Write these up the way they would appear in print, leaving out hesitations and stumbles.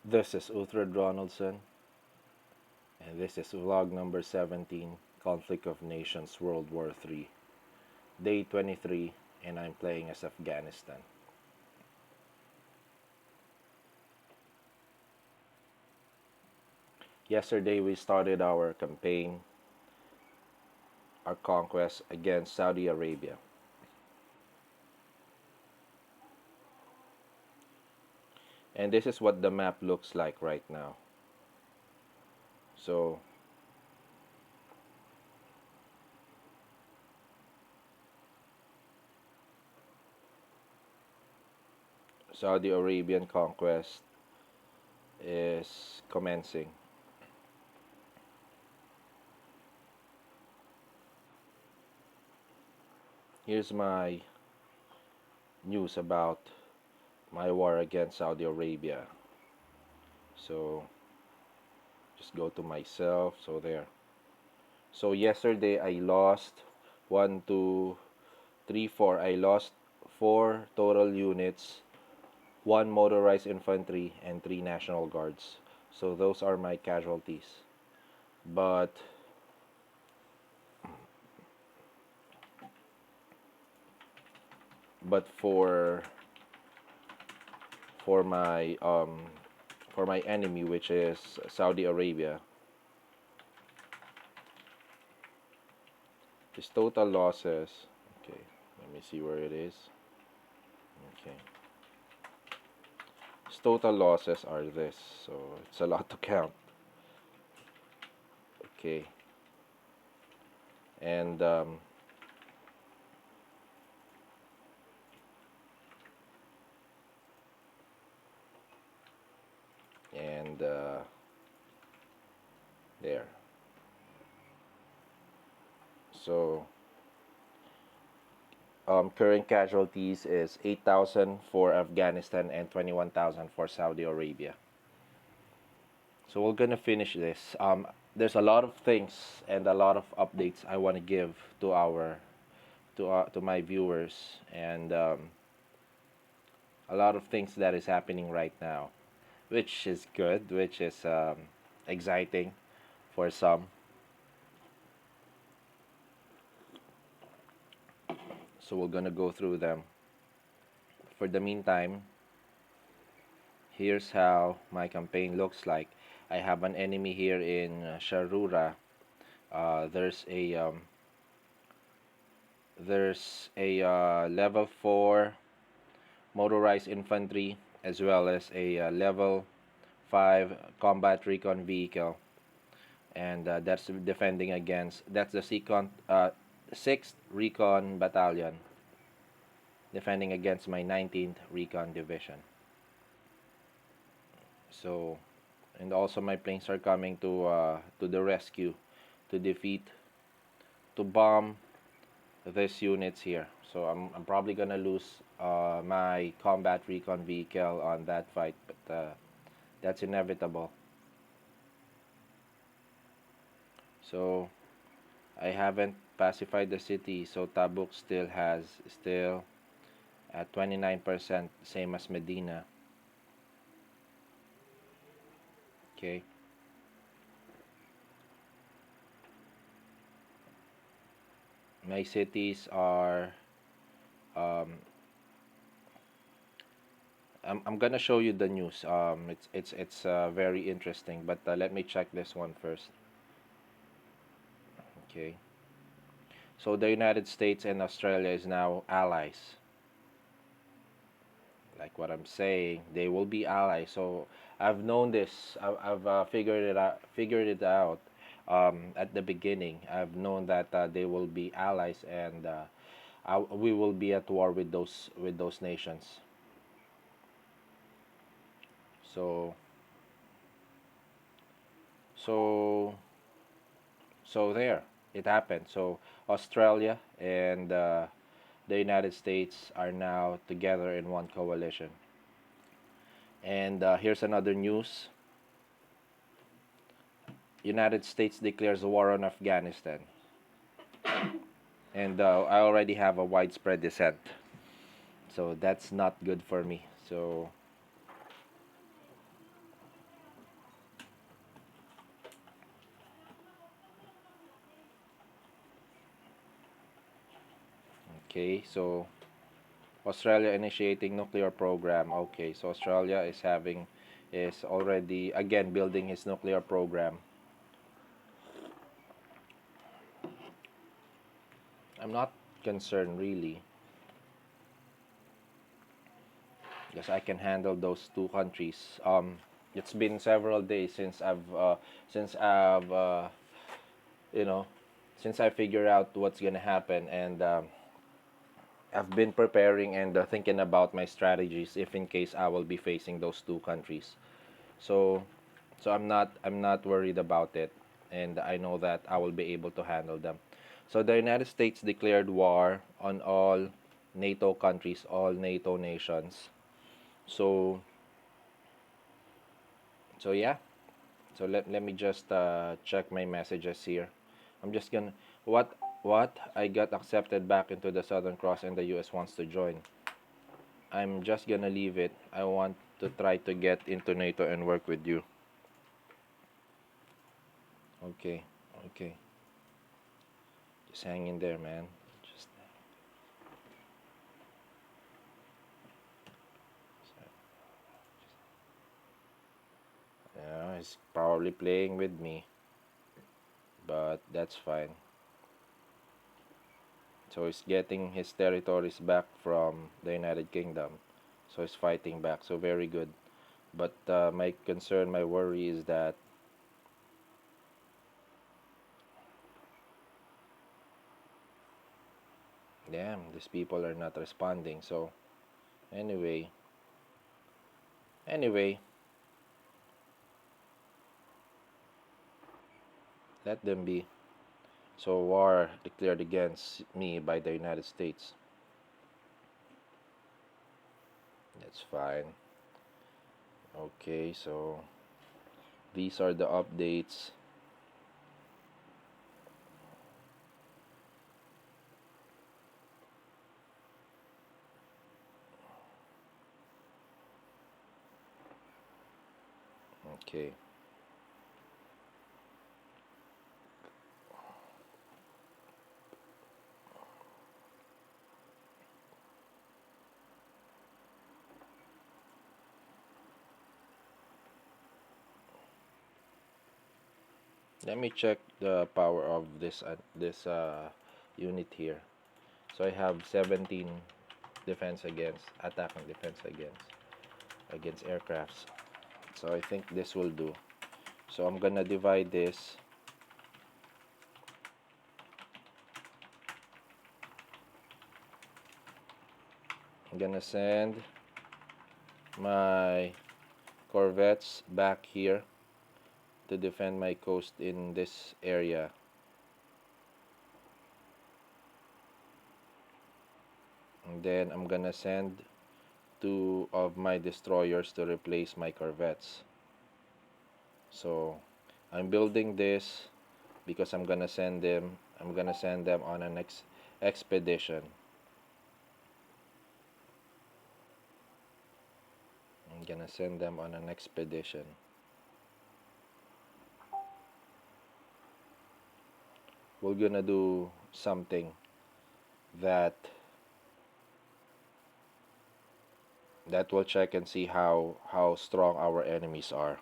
This is Uhtred Ronaldson, and this is vlog number 17, Conflict of Nations World War III, day 23, and I'm playing as Afghanistan. Yesterday we started our campaign, our conquest against Saudi Arabia. And this is what the map looks like right now. So, Saudi Arabian conquest is commencing. Here's my news about my war against Saudi Arabia. So, just go to myself. So, there. So, yesterday I lost 1, 2, 3, 4. I lost 4 total units, 1 motorized infantry, and 3 National Guards. So, those are my casualties. But but for my for my enemy, which is Saudi Arabia, his total losses, okay, let me see where it is. Okay, his total losses are this, so it's a lot to count. Okay, and and there. So current casualties is 8,000 for Afghanistan and 21,000 for Saudi Arabia. So we're gonna finish this. There's a lot of things and a lot of updates I want to give to to my viewers, and a lot of things that is happening right now, which is good, which is exciting for some. So we're gonna go through them. For the meantime, here's how my campaign looks like. I have an enemy here in Sharura. There's a level 4 motorized infantry, as well as a level 5 combat recon vehicle, and that's defending against, that's the 6th recon battalion, defending against my 19th recon division. So, and also my planes are coming to the rescue, to defeat, to bomb these units here. So I'm probably gonna lose my combat recon vehicle on that fight, but that's inevitable. So I haven't pacified the city, so Tabuk still at 29%, same as Medina. Okay. My cities are I'm gonna show you the news. It's very interesting, but let me check this one first. Okay. So the United States and Australia is now allies. Like what I'm saying, they will be allies. So I've known this. I've figured it out at the beginning. I've known that they will be allies, and we will be at war with those nations. So so so there, it happened. So Australia and the United States are now together in one coalition. And here's another news. United States declares war on Afghanistan. And I already have a widespread dissent. So that's not good for me. So Okay, so Australia initiating nuclear program. Okay, so Australia is already again building his nuclear program. I'm not concerned really because I can handle those two countries. It's been several days since I've you know since I figure out what's gonna happen, and I've been preparing and thinking about my strategies if in case I will be facing those two countries. So I'm not worried about it, and I know that I will be able to handle them. So the United States declared war on all NATO countries, all NATO nations. So yeah. So let me just check my messages here. I'm just gonna what I got accepted back into the Southern Cross and the US wants to join. I'm just gonna leave it. I want to try to get into NATO and work with you. Okay, okay. Just hang in there, man. Just yeah, he's probably playing with me, but that's fine. So he's getting his territories back from the United Kingdom. So he's fighting back. So very good. But my concern, my worry is that damn, these people are not responding. So anyway, anyway, let them be. So war declared against me by the United States. That's fine. Okay, so these are the updates. Okay. Let me check the power of this unit here. So I have 17 defense against attack and defense against aircrafts. So I think this will do. So I'm gonna divide this. I'm gonna send my corvettes back here to defend my coast in this area. And then I'm gonna send two of my destroyers to replace my corvettes. So I'm building this because I'm gonna send them on an expedition. I'm gonna send them on an expedition. We're gonna do something that will check and see how strong our enemies are.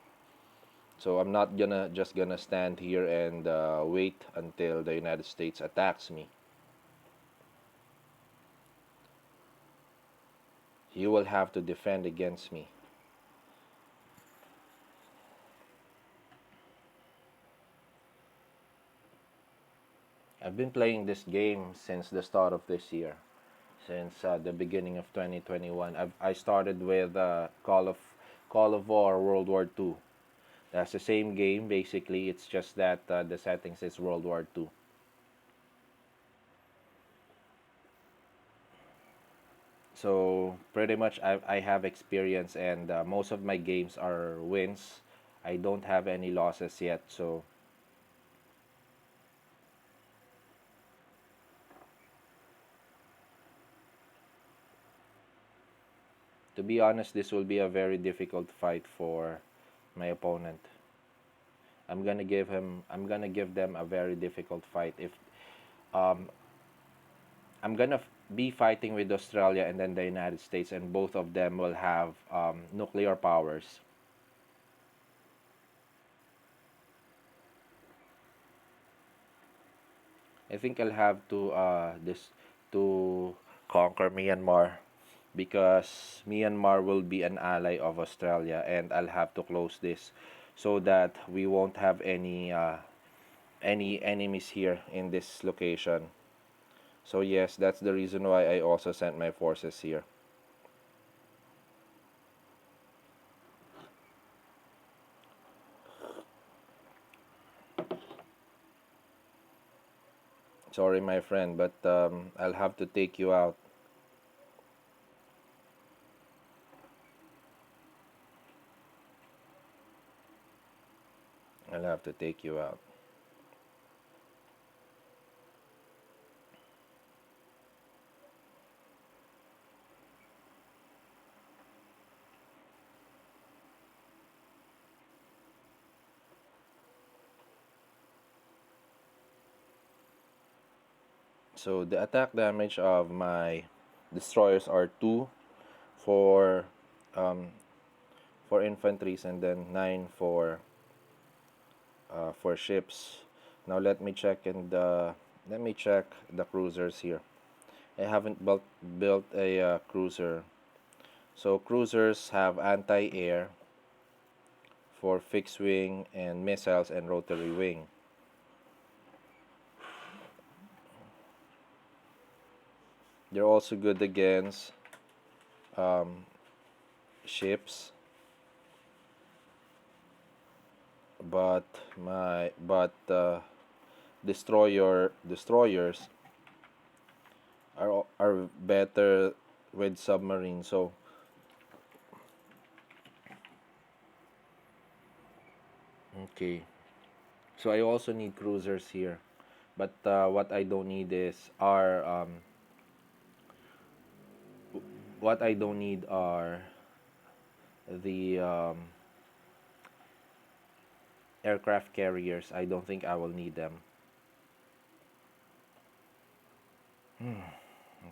So I'm not gonna stand here and wait until the United States attacks me. You will have to defend against me. I've been playing this game since the start of this year, since the beginning of 2021. I started with Call of War World War II. That's the same game basically. It's just that the settings is World War II. So pretty much I have experience, and most of my games are wins. I don't have any losses yet. So to be honest, this will be a very difficult fight for my opponent. I'm gonna give them a very difficult fight. If um I'm gonna be fighting with Australia and then the United States, and both of them will have nuclear powers. I think I'll have to this to conquer Myanmar, because Myanmar will be an ally of Australia, and I'll have to close this so that we won't have any enemies here in this location. So yes, that's the reason why I also sent my forces here. Sorry, my friend, but I'll have to take you out. I'll have to take you out. So the attack damage of my destroyers are 2 for um, for infantries, and then 9 for ships. Now let me check the cruisers here. I haven't built a cruiser. So cruisers have anti-air for fixed wing and missiles and rotary wing. They're also good against um, ships, but destroyers are better with submarines. So okay, so I also need cruisers here, but what I don't need are the aircraft carriers. I don't think I will need them.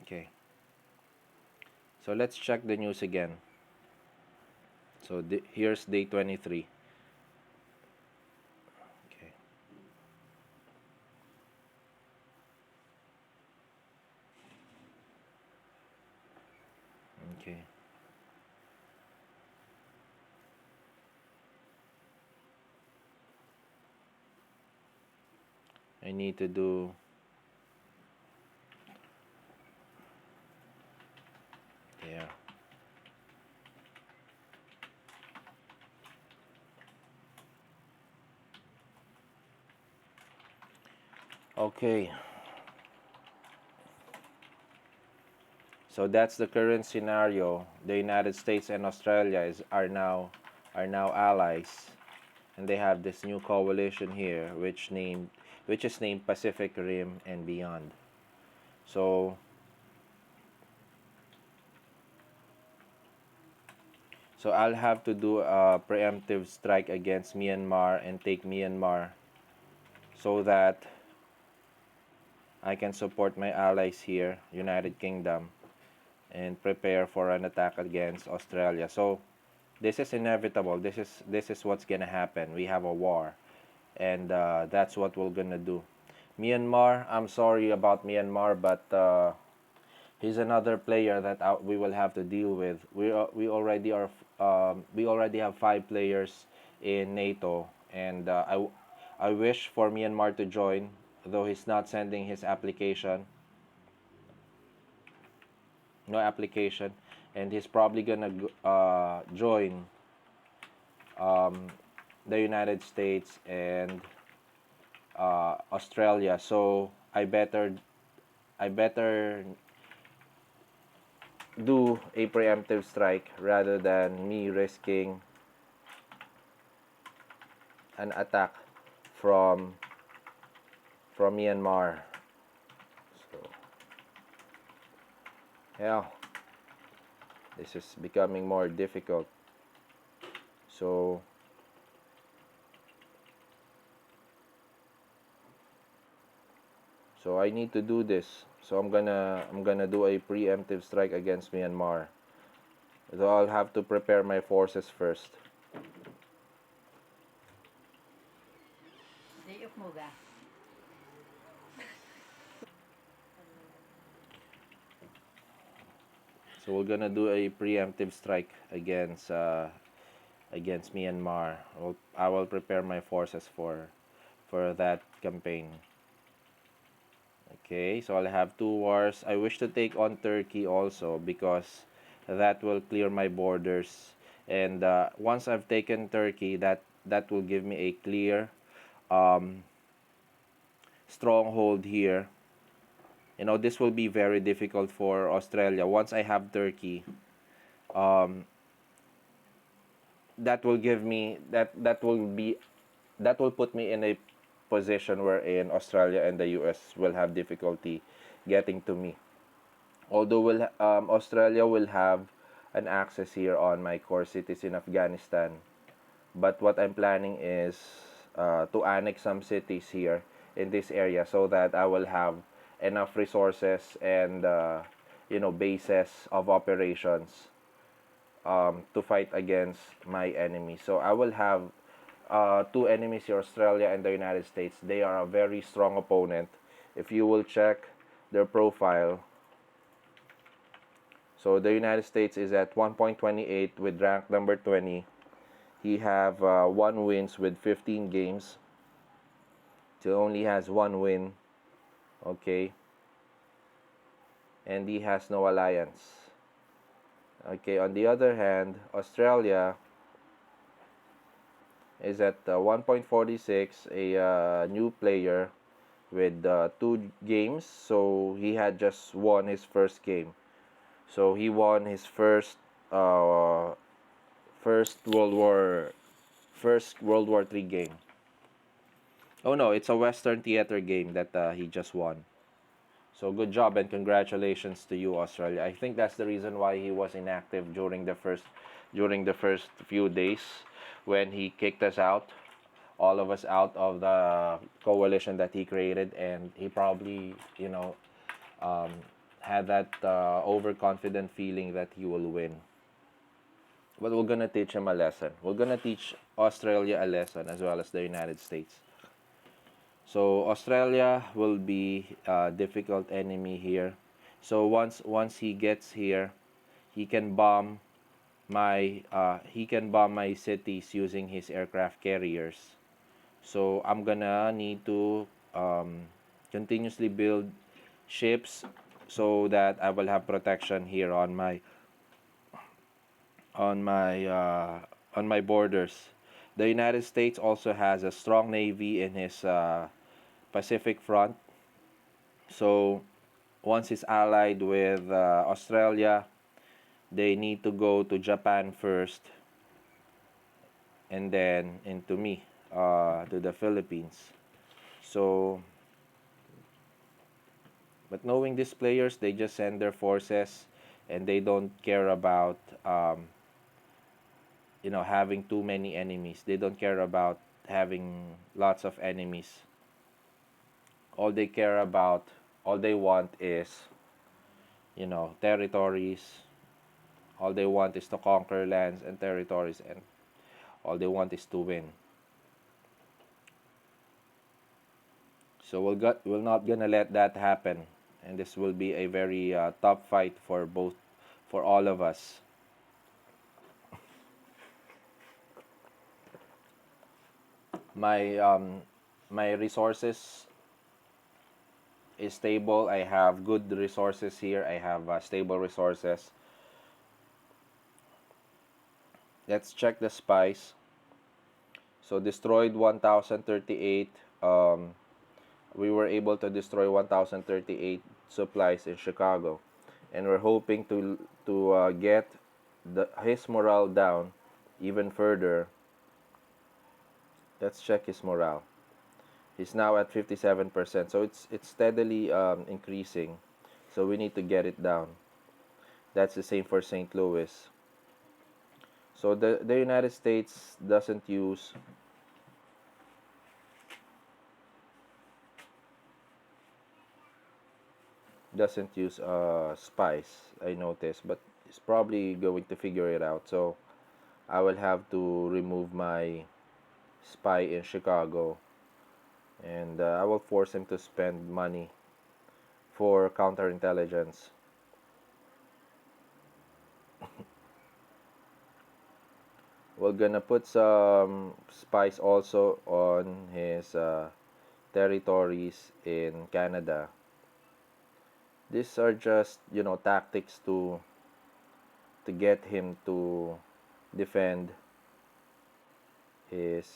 Okay, so let's check the news again. So here's day 23. Okay. Okay. I need to do. Yeah. Okay. So that's the current scenario. The United States and Australia are now allies, and they have this new coalition here, which is named Pacific Rim and Beyond. So I'll have to do a preemptive strike against Myanmar and take Myanmar, so that I can support my allies here, United Kingdom, and prepare for an attack against Australia. So this is inevitable. This is what's gonna happen. We have a war, and that's what we're gonna do. Myanmar, I'm sorry about Myanmar, but he's another player that we will have to deal with. We already have 5 players in NATO, and I wish for Myanmar to join, though he's not sending his application. No application, and he's probably gonna join um, the United States and Australia. So I better do a preemptive strike rather than me risking an attack from Myanmar. So yeah, this is becoming more difficult. So I need to do this. So I'm gonna do a preemptive strike against Myanmar. So I'll have to prepare my forces first. Day of Muga. So we're gonna do a preemptive strike against Myanmar. I will prepare my forces for that campaign. Okay, so I'll have two wars. I wish to take on Turkey also because that will clear my borders. And once I've taken Turkey, that will give me a clear um, stronghold here. This will be very difficult for Australia. Once I have Turkey, um, that will give me that will put me in a position wherein Australia and the US will have difficulty getting to me. Although Australia will have an access here on my core cities in Afghanistan, but what I'm planning is to annex some cities here in this area so that I will have enough resources and bases of operations to fight against my enemy. So I will have two enemies here, Australia and the United States. They are a very strong opponent. If you will check their profile, so the United States is at 1.28 with rank number 20. He have one wins with 15 games. So only has one win. Okay, and he has no alliance. Okay, on the other hand, Australia is at 1.46, a new player with two games. So he had just won his first game. So he won his uh, first World War first World War Three game. Oh no, it's a Western theater game that he just won. So good job and congratulations to you, Australia. I think that's the reason why he was inactive during the first few days when he kicked us out, all of us out of the coalition that he created, and he probably um, had that overconfident feeling that he will win. But we're gonna teach him a lesson. We're gonna teach Australia a lesson as well as the United States. So Australia will be a difficult enemy here. So once he gets here, he can bomb my cities using his aircraft carriers. So I'm gonna need to continuously build ships so that I will have protection here on my uh, on my borders. The United States also has a strong navy in his Pacific front. So once he's allied with Australia, they need to go to Japan first and then into me, to the Philippines. So, but knowing these players, they just send their forces and they don't care about having too many enemies. They don't care about having lots of enemies. All they care about, all they want is territories. All they want is to conquer lands and territories, and all they want is to win. So we're not gonna let that happen, and this will be a very tough fight for all of us. My resources is stable. I have good resources here. I have stable resources. Let's check the spies. So destroyed 1038. We were able to destroy 1038 supplies in Chicago, and we're hoping to get his morale down even further. Let's check his morale. He's now at 57%, so it's steadily increasing. So we need to get it down. That's the same for St. Louis. So the United States doesn't use spice, I noticed, but it's probably going to figure it out. So I will have to remove my spy in Chicago, and I will force him to spend money for counterintelligence. We're gonna put some spies also on his territories in Canada. These are just, tactics to get him to defend his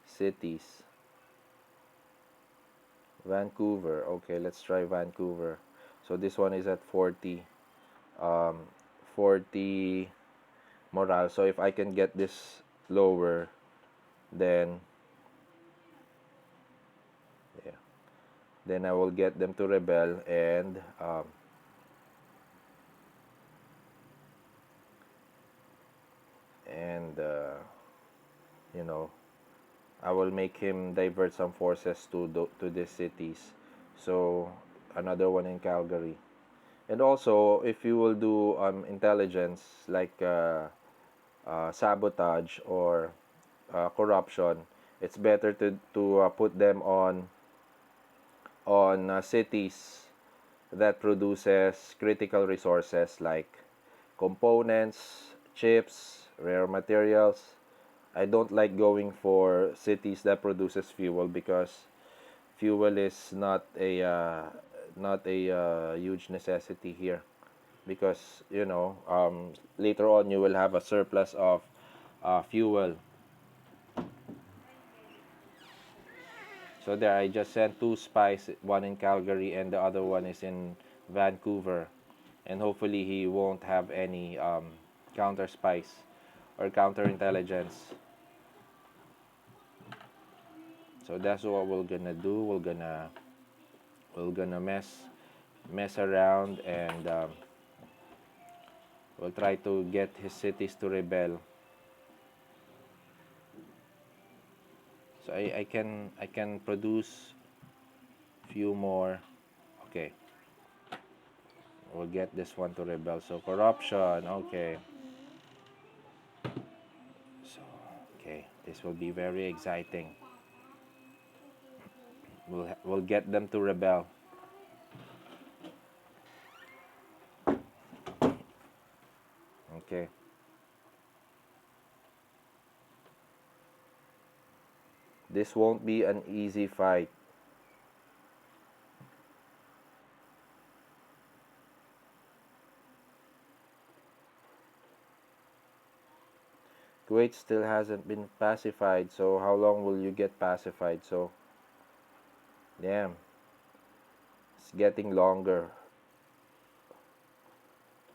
cities. Vancouver. Okay, let's try Vancouver. So this one is at 40. Um, 40 morale. So if I can get this lower, then yeah, then I will get them to rebel, and you know I will make him divert some forces to these cities. So another one in Calgary. And also, if you will do intelligence like sabotage or corruption, it's better to put them on cities that produces critical resources like components, chips, rare materials. I don't like going for cities that produces fuel because fuel is not a huge necessity here, because later on you will have a surplus of fuel. So there, I just sent two spies, one in Calgary and the other one is in Vancouver, and hopefully he won't have any counter spies or counterintelligence. So that's what we're gonna do. We're gonna mess around, and we'll try to get his cities to rebel. So I can produce few more. Okay, we'll get this one to rebel. So corruption. Okay. So okay, this will be very exciting. We'll get them to rebel. Okay. This won't be an easy fight. Kuwait still hasn't been pacified, so how long will you get pacified? So, damn, it's getting longer.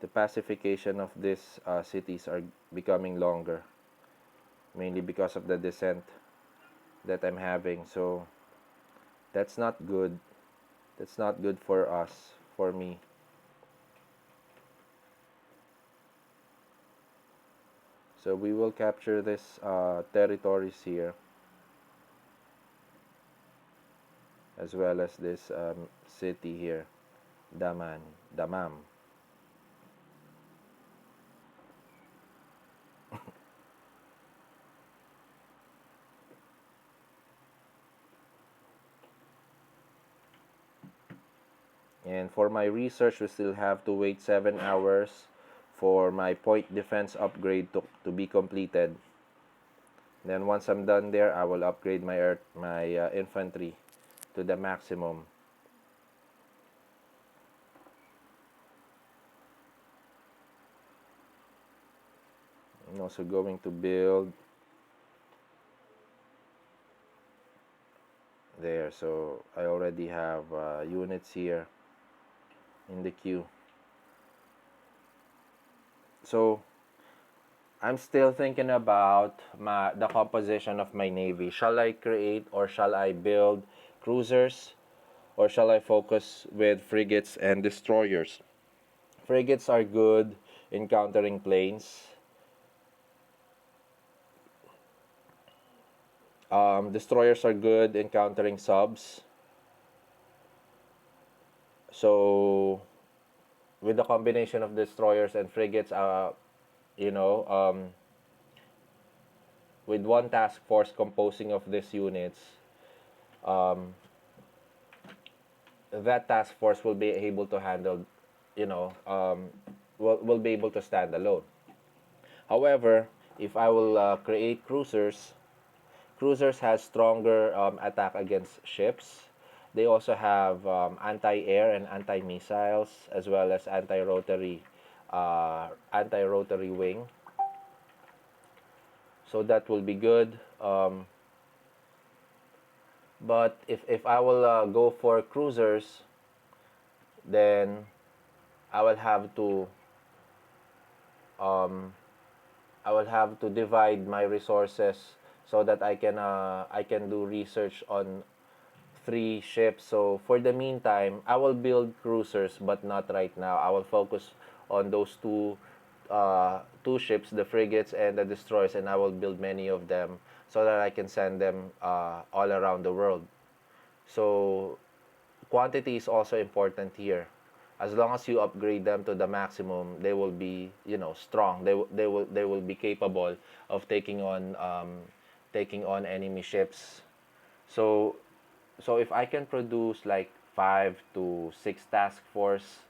The pacification of these cities are becoming longer, mainly because of the descent that I'm having. So, that's not good. That's not good for us, for me. So, we will capture this territories here, as well as this city here, Damam. And for my research, we still have to wait 7 hours for my point defense upgrade to be completed. Then once I'm done there, I will upgrade my infantry to the maximum. I'm also going to build there. So I already have units here in the queue. So I'm still thinking about the composition of my navy. Shall I create or shall I build cruisers, or shall I focus with frigates and destroyers? Frigates are good in countering planes. Destroyers are good in countering subs. So with the combination of destroyers and frigates, you know, with one task force composing of these units, um, that task force will be able to handle, you know, will be able to stand alone. However, if I will create cruisers, cruisers has stronger attack against ships. They also have anti-air and anti-missiles, as well as anti-rotary wing. So that will be good. But if I will go for cruisers, then I will have to um, I will have to divide my resources so that I can do research on three ships. So for the meantime, I will build cruisers, but not right now. I will focus on those two ships, the frigates and the destroyers, and I will build many of them so that I can send them all around the world. So quantity is also important here. As long as you upgrade them to the maximum, they will be, you know, strong. They will be capable of taking on enemy ships. So so if I can produce like 5 to 6 task force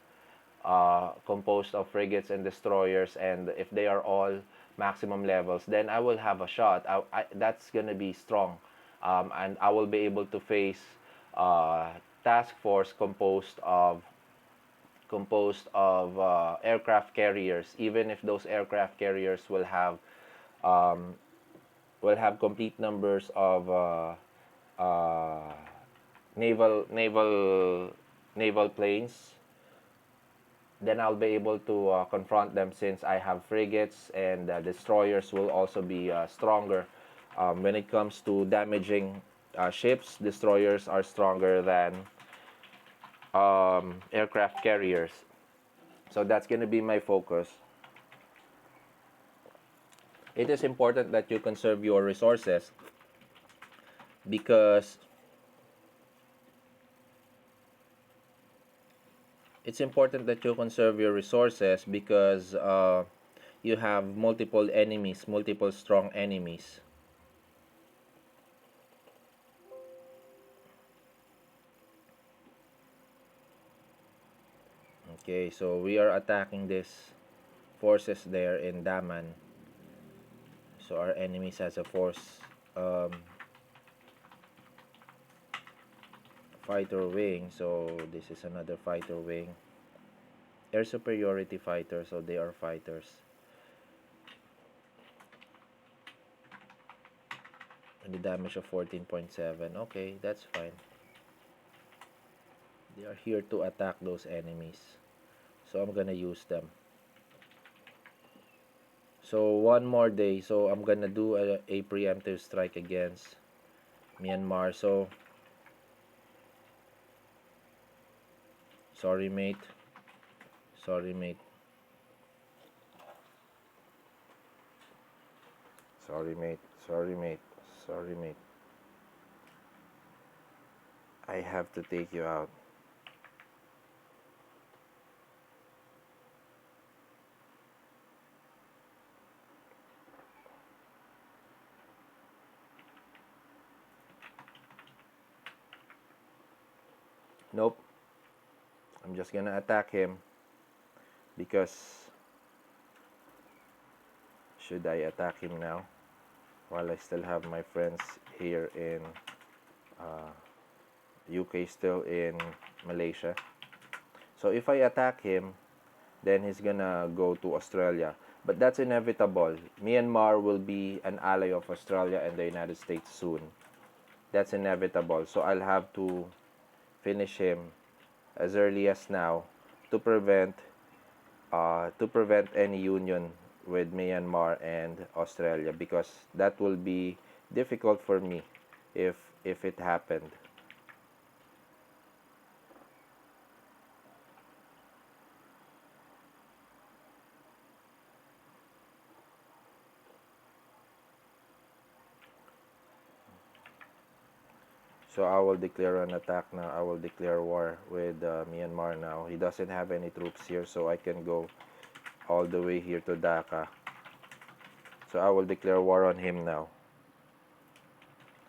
composed of frigates and destroyers, and if they are all maximum levels, then I will have a shot. That's gonna be strong, and I will be able to face uh, task force composed of aircraft carriers, even if those aircraft carriers um, will have complete numbers of uh, naval naval naval planes. Then I'll be able to confront them, since I have frigates, and destroyers will also be stronger. When it comes to damaging ships, destroyers are stronger than aircraft carriers. So that's going to be my focus. It is important that you conserve your resources, because it's important that you conserve your resources because you have multiple enemies, multiple strong enemies. Okay, so we are attacking these forces there in Daman. So our enemies has a force um, fighter wing. So this is another fighter wing. Air superiority fighter, so they are fighters. And the damage of 14.7. Okay, that's fine. They are here to attack those enemies. So I'm gonna use them. So one more day. So I'm gonna do a preemptive strike against Myanmar. So sorry mate. Sorry mate. Sorry mate. Sorry mate. Sorry mate. I have to take you out. Nope. I'm just gonna attack him, because should I attack him now while I still have my friends here in UK, still in Malaysia? So if I attack him, then he's gonna go to Australia. But that's inevitable. Myanmar will be an ally of Australia and the United States soon. That's inevitable. So I'll have to finish him as early as now to prevent any union with Myanmar and Australia, because that will be difficult for me if it happened. So I will declare an attack now. I will declare war with Myanmar now. He doesn't have any troops here, so I can go all the way here to Dhaka. So I will declare war on him now.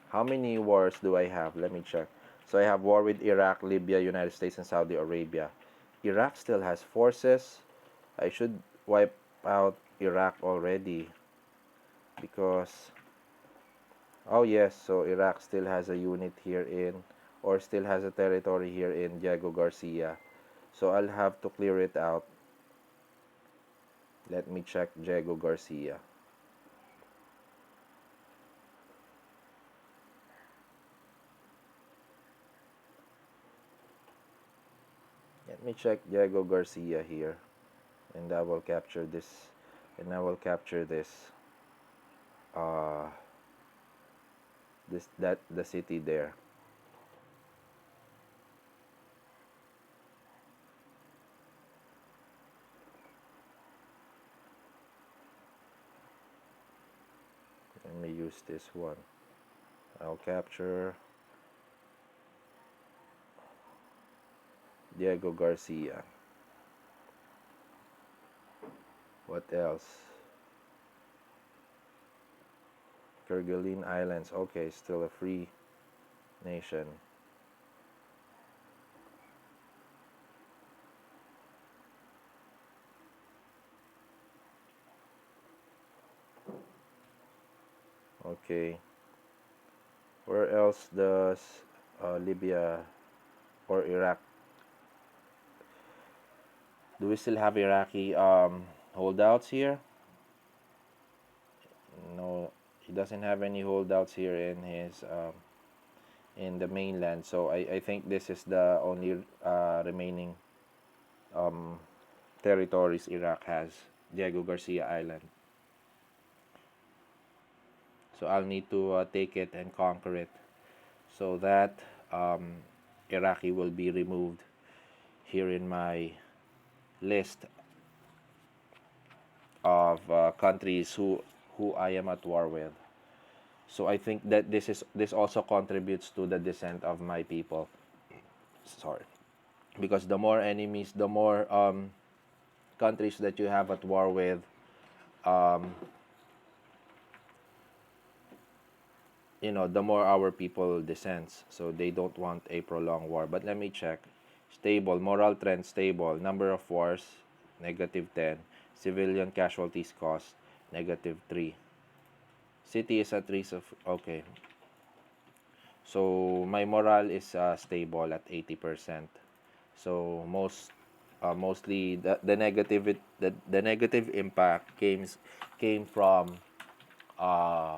How many wars do I have? Let me check. So I have war with Iraq, Libya, United States, and Saudi Arabia. Iraq still has forces. I should wipe out Iraq already because, oh yes, so Iraq still has a unit here in, or still has a territory here in Diego Garcia. So I'll have to clear it out. Let me check Diego Garcia. Let me check Diego Garcia here, and I will capture this, and I will capture this, uh, the city there. Let me use this one. I'll capture Diego Garcia. What else? Kerguelen Islands. Okay, still a free nation. Okay. Where else does Libya or Iraq? Do we still have Iraqi holdouts here? No, he doesn't have any holdouts here in his in the mainland. So I think this is the only remaining um, territories Iraq has. Diego Garcia Island. So I'll need to take it and conquer it, so that Iraqi will be removed here in my list of countries who I am at war with. So I think that this also contributes to the descent of my people. Sorry, because the more enemies, the more countries that you have at war with, um, the more our people descends. So they don't want a prolonged war. But let me check. Stable, moral trend stable, number of wars, -10, civilian casualties cost, -3. City is at risk of, okay. So my morale is stable at 80%. So mostly the negative impact came from uh,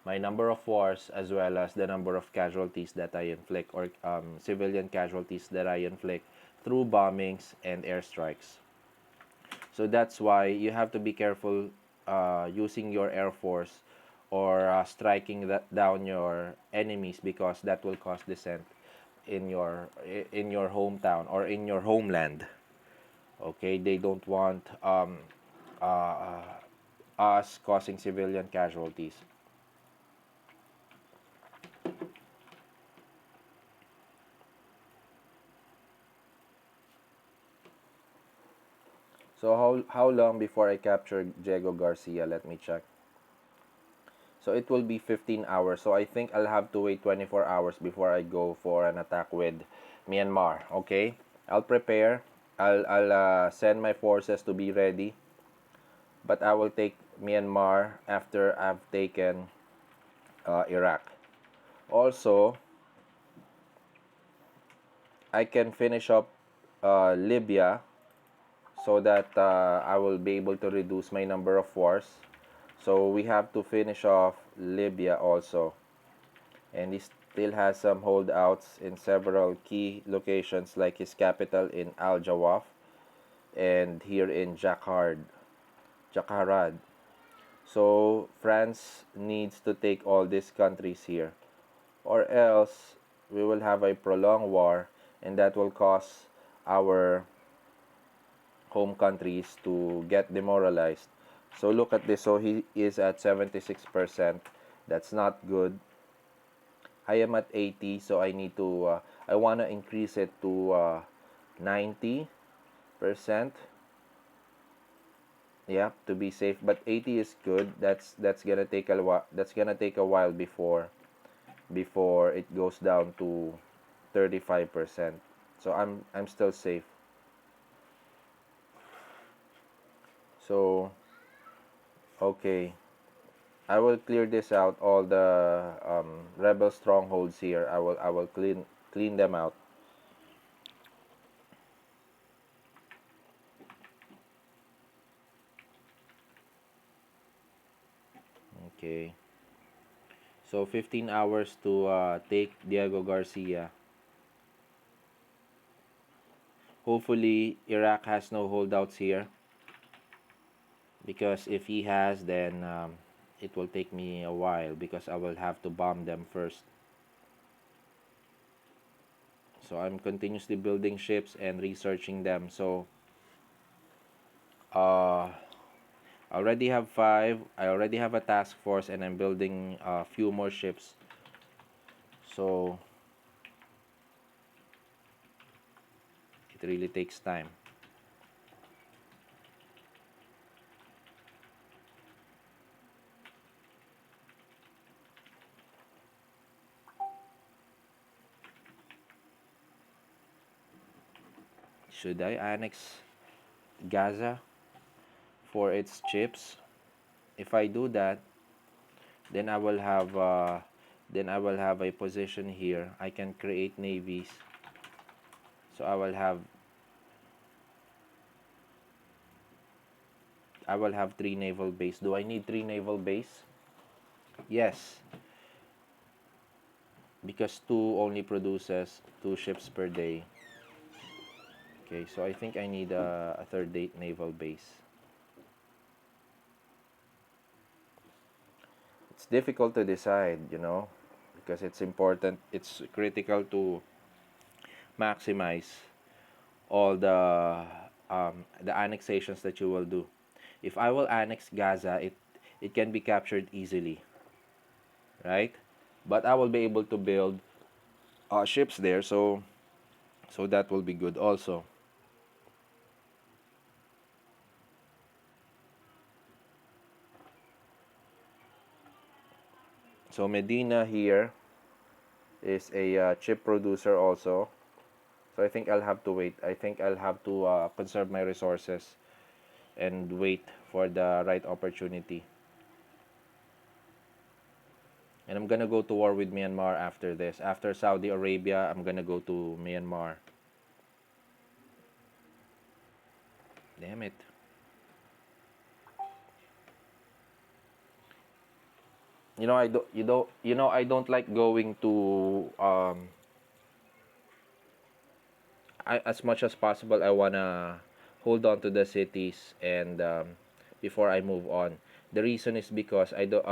my number of wars, as well as the number of casualties that I inflict, or civilian casualties that I inflict through bombings and airstrikes. So that's why you have to be careful using your air force, or striking down your enemies, because that will cause dissent in your hometown or in your homeland. Okay, they don't want us causing civilian casualties. So how long before I capture Diego Garcia? Let me check. So it will be 15 hours. So I think I'll have to wait 24 hours before I go for an attack with Myanmar. Okay? I'll prepare. I'll send my forces to be ready. But I will take Myanmar after I've taken Iraq. Also, I can finish up Libya, so that I will be able to reduce my number of wars. So we have to finish off Libya also. And he still has some holdouts in several key locations, like his capital in Al Jawaf and here in Jakarad. So France needs to take all these countries here, or else we will have a prolonged war, and that will cause our home countries to get demoralized. So look at this. So he is at 76%. That's not good. I am at 80, so I need to I want to increase it to 90%. Yeah, to be safe, but 80 is good. That's gonna take a while. That's gonna take a while before it goes down to 35%. So I'm still safe. So okay, I will clear this out. All the rebel strongholds here. I will clean them out. Okay. So 15 hours to take Diego Garcia. Hopefully Iraq has no holdouts here, because if he has, then it will take me a while because I will have to bomb them first. So I'm continuously building ships and researching them. So I already have 5. I already have a task force, and I'm building a few more ships. So it really takes time. Should I annex Gaza for its chips? If I do that, then I will have a position here. I can create navies. So I will have 3 naval base. Do I need 3 naval base? Yes, because 2 only produces 2 ships per day. Okay, so I think I need a third date naval base. It's difficult to decide, because it's important. It's critical to maximize all the annexations that you will do. If I will annex Gaza, it can be captured easily, right? But I will be able to build ships there, so that will be good also. So Medina here is a chip producer also. So I think I'll have to wait. I think I'll have to conserve my resources and wait for the right opportunity. And I'm gonna go to war with Myanmar after this. After Saudi Arabia, I'm gonna go to Myanmar. Damn it. I don't like going to as much as possible. I wanna hold on to the cities and before I move on. The reason is because I do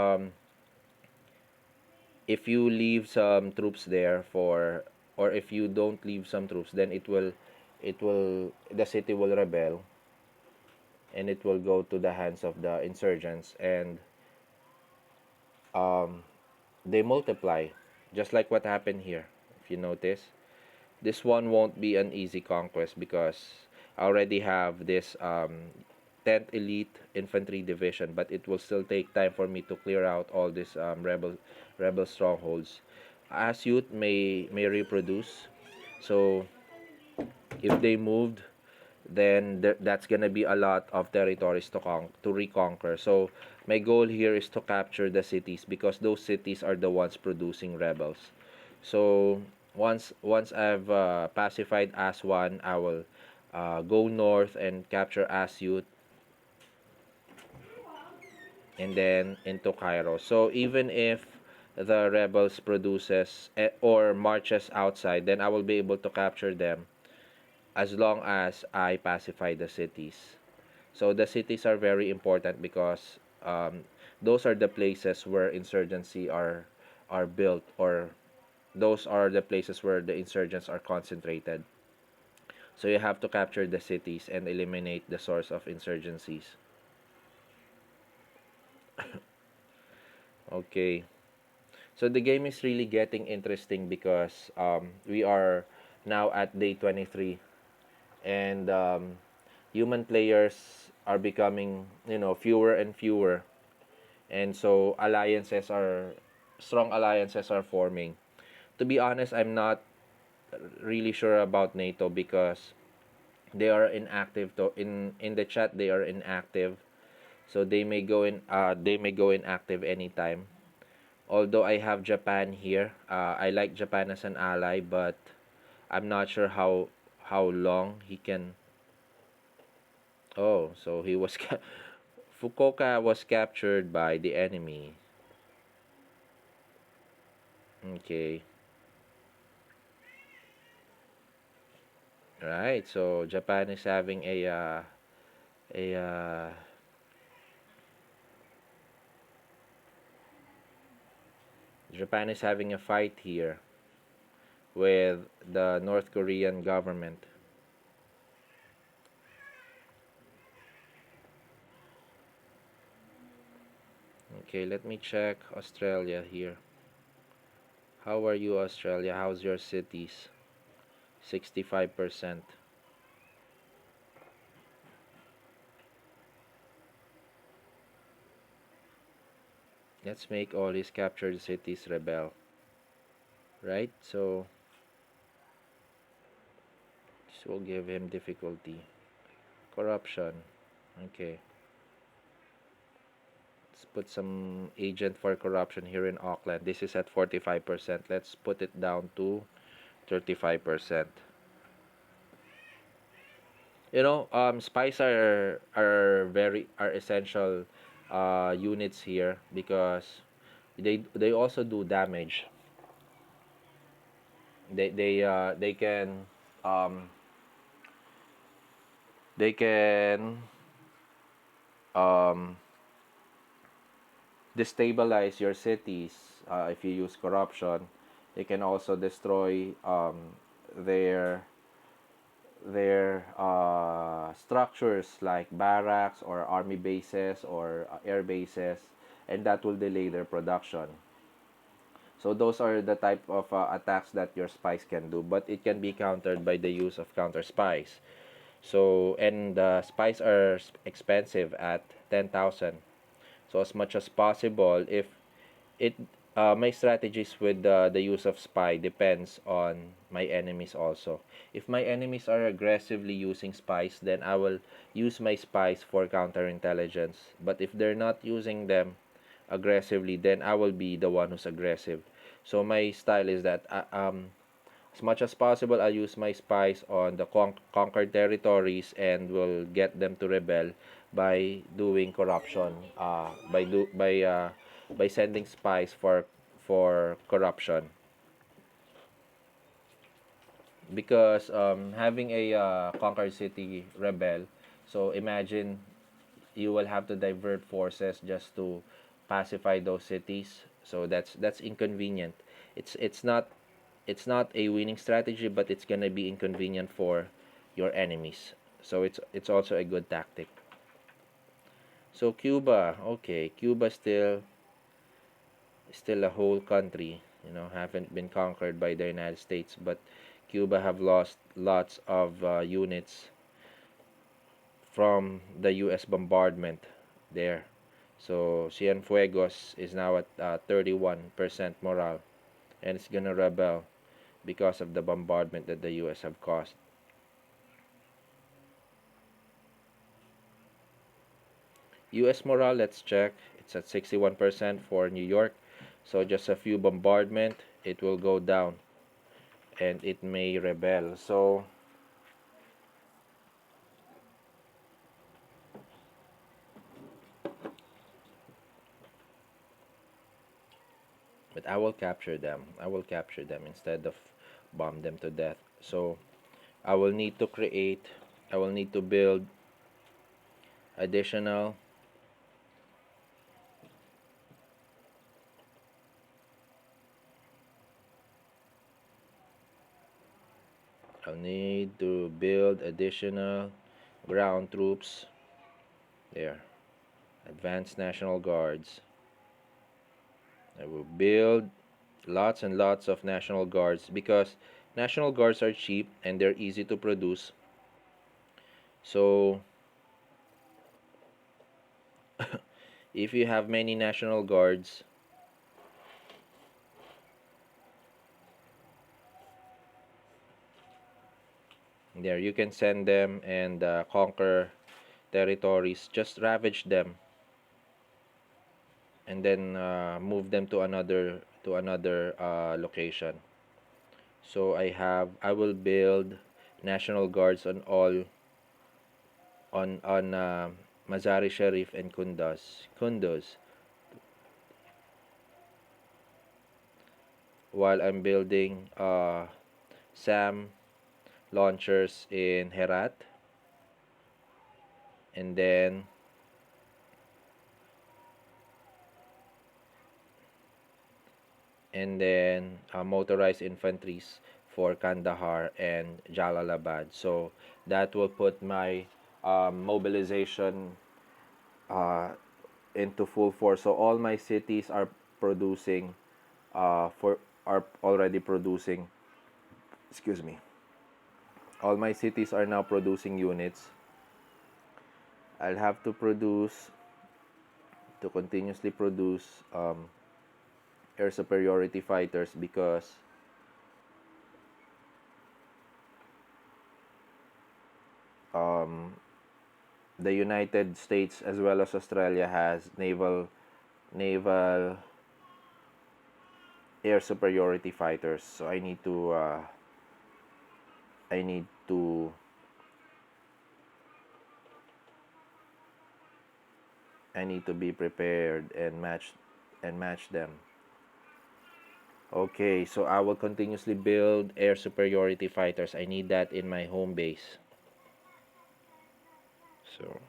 if you leave some troops there for, or if you don't leave some troops, then the city will rebel, and it will go to the hands of the insurgents, and um, they multiply, just like what happened here. If you notice, this one won't be an easy conquest because I already have this 10th elite infantry division, but it will still take time for me to clear out all these rebel strongholds. As youth may reproduce, so if they moved, then that's gonna be a lot of territories to reconquer. So my goal here is to capture the cities, because those cities are the ones producing rebels. So once I've pacified Aswan, I will go north and capture Asyut, and then into Cairo. So even if the rebels produces or marches outside, then I will be able to capture them as long as I pacify the cities. So the cities are very important because those are the places where insurgency are built, or those are the places where the insurgents are concentrated. So you have to capture the cities and eliminate the source of insurgencies. Okay. So the game is really getting interesting because we are now at day 23, and human players are becoming, fewer and fewer, and so strong alliances are forming. To be honest, I'm not really sure about NATO because they are inactive. In the chat, they are inactive, so they may go inactive anytime. Although I have Japan here, I like Japan as an ally, but I'm not sure how long he can. Oh, so he was Fukuoka was captured by the enemy. Okay, right. So Japan is having a Japan is having a fight here with the North Korean government. Okay, let me check Australia here. How are you, Australia? How's your cities? 65%. Let's make all these captured cities rebel. Right? So this will give him difficulty. Corruption. Okay. Let's put some agent for corruption here in Auckland. This is at 45%. Let's put it down to 35%. Spies are essential units here because they also do damage. They can um they can um destabilize your cities if you use corruption. They can also destroy their structures like barracks or army bases or air bases, and that will delay their production. So those are the type of attacks that your spies can do, but it can be countered by the use of counter spies. So, and spies are expensive at 10,000. So as much as possible, if it my strategies with the use of spy depends on my enemies also. If my enemies are aggressively using spies, then I will use my spies for counterintelligence. But if they're not using them aggressively, then I will be the one who's aggressive. So my style is that as much as possible, I'll use my spies on the conquered territories and will get them to rebel by doing corruption, by sending spies for corruption. Because having a conquered city rebel, so imagine you will have to divert forces just to pacify those cities. So that's inconvenient. It's not a winning strategy, but it's gonna be inconvenient for your enemies. So it's also a good tactic. So Cuba, okay, Cuba still a whole country. Haven't been conquered by the United States, but Cuba have lost lots of units from the U.S. bombardment there. So Cienfuegos is now at 31% morale, and it's gonna rebel because of the bombardment that the U.S. have caused. U.S. morale, let's check. It's at 61% for New York. So just a few bombardment, it will go down and it may rebel. So, but I will capture them. I will capture them instead of bomb them to death. So I will need to create, I will need to build additional, I'll need to build additional ground troops there. Advanced National Guards. I will build Lots and lots of National Guards because National Guards are cheap and they're easy to produce. So if you have many National Guards, there you can send them and conquer territories. Just ravage them and then move them to another location. So I will build National Guards on all on Mazari Sharif and Kunduz, while I'm building SAM launchers in Herat, and then motorized infantries for Kandahar and Jalalabad. So that will put my mobilization uh, into full force. So all my cities are producing for are already producing. Excuse me. All my cities are now producing units. I'll have to continuously produce air superiority fighters because um, the United States as well as Australia has naval air superiority fighters. So I need to I need to be prepared and match them. Okay, so I will continuously build air superiority fighters. I need that in my home base. So,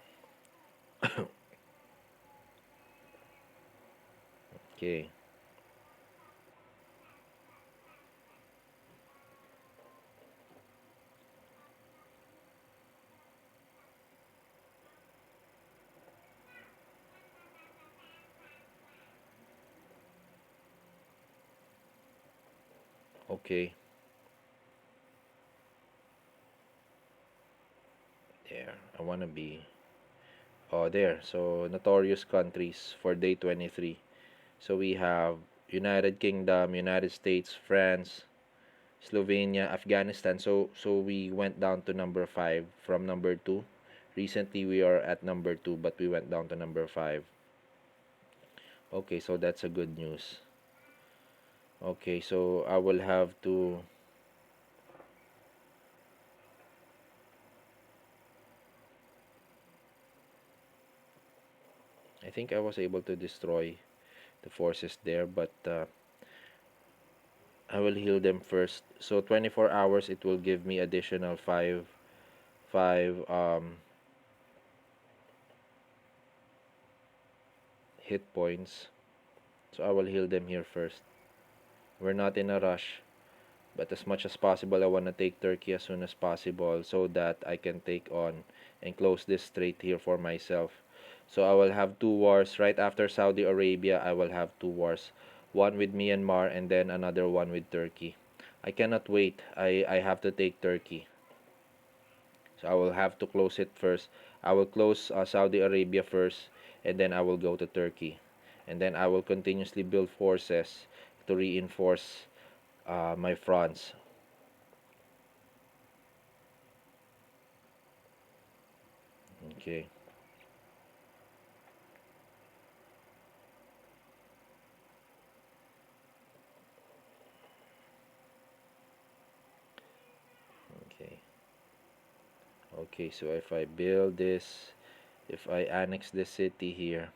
okay. Okay. There. I want to be there. So, notorious countries for day 23. So, we have United Kingdom, United States, France, Slovenia, Afghanistan. So we went down to number 5 from number 2. Recently we are at number 2 but we went down to number 5. Okay, so that's a good news. Okay, so I think I was able to destroy the forces there, but I will heal them first. So 24 hours it will give me additional 5 hit points. So I will heal them here first. We're not in a rush. But as much as possible, I want to take Turkey as soon as possible so that I can take on and close this strait here for myself. So I will have two wars right after Saudi Arabia. I will have two wars, one with Myanmar and then another one with Turkey. I cannot wait. I have to take Turkey. So I will have to close it first. I will close Saudi Arabia first and then I will go to Turkey. And then I will continuously build forces to reinforce my fronts. Okay. Okay. Okay, so if I build this, if I annex this city here,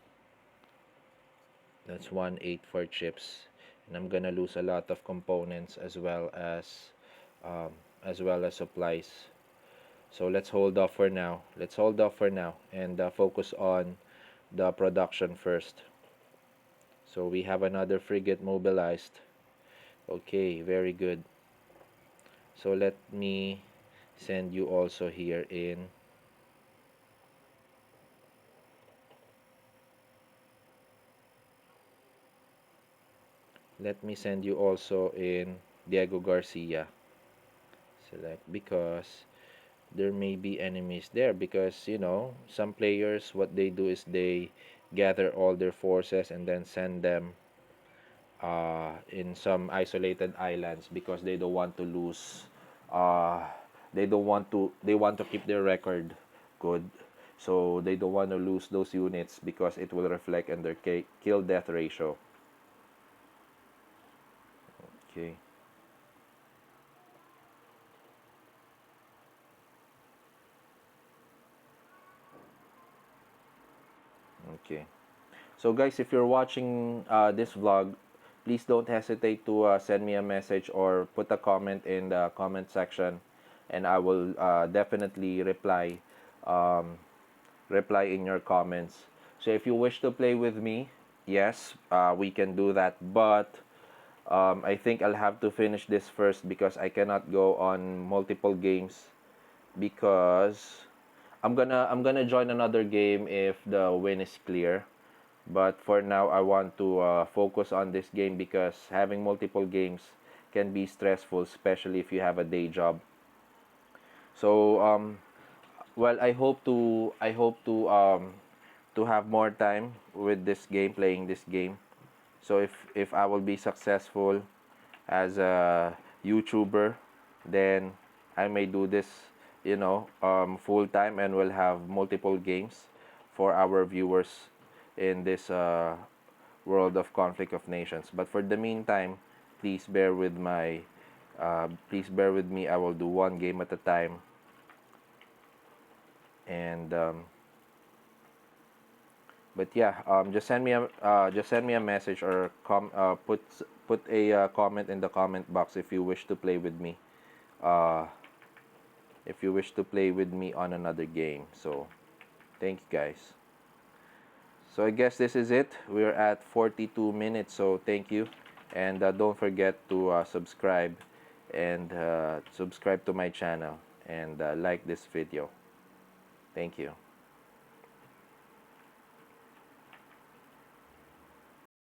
that's 1/8 for chips. And I'm gonna lose a lot of components um, as well as supplies. So let's hold off for now. Let's hold off for now and focus on the production first. So we have another frigate mobilized. Okay, very good. So let me send you also here in. let me send you also in Diego Garcia. Select, because there may be enemies there, because some players, what they do is they gather all their forces and then send them in some isolated islands, because they don't want to lose, uh, they want to keep their record good, so they don't want to lose those units because it will reflect on their kill death ratio. Okay. Okay. So guys, if you're watching this vlog, please don't hesitate to send me a message or put a comment in the comment section, and I will definitely um, reply in your comments. So if you wish to play with me, yes, we can do that. But I think I'll have to finish this first, because I cannot go on multiple games, because I'm gonna join another game if the win is clear. But for now, I want to focus on this game, because having multiple games can be stressful, especially if you have a day job. So well, I hope to have more time with this game, playing this game. So if I will be successful as a YouTuber, then I may do this, full time, and will have multiple games for our viewers in this world of conflict of nations. But for the meantime, please bear with please bear with me. I will do one game at a time, and but yeah, just send me a message, or put a comment in the comment box if you wish to play with me. Uh, if you wish to play with me on another game. So thank you guys. So I guess this is it. We're at 42 minutes. So thank you, and don't forget to subscribe, and subscribe to my channel, and like this video. Thank you.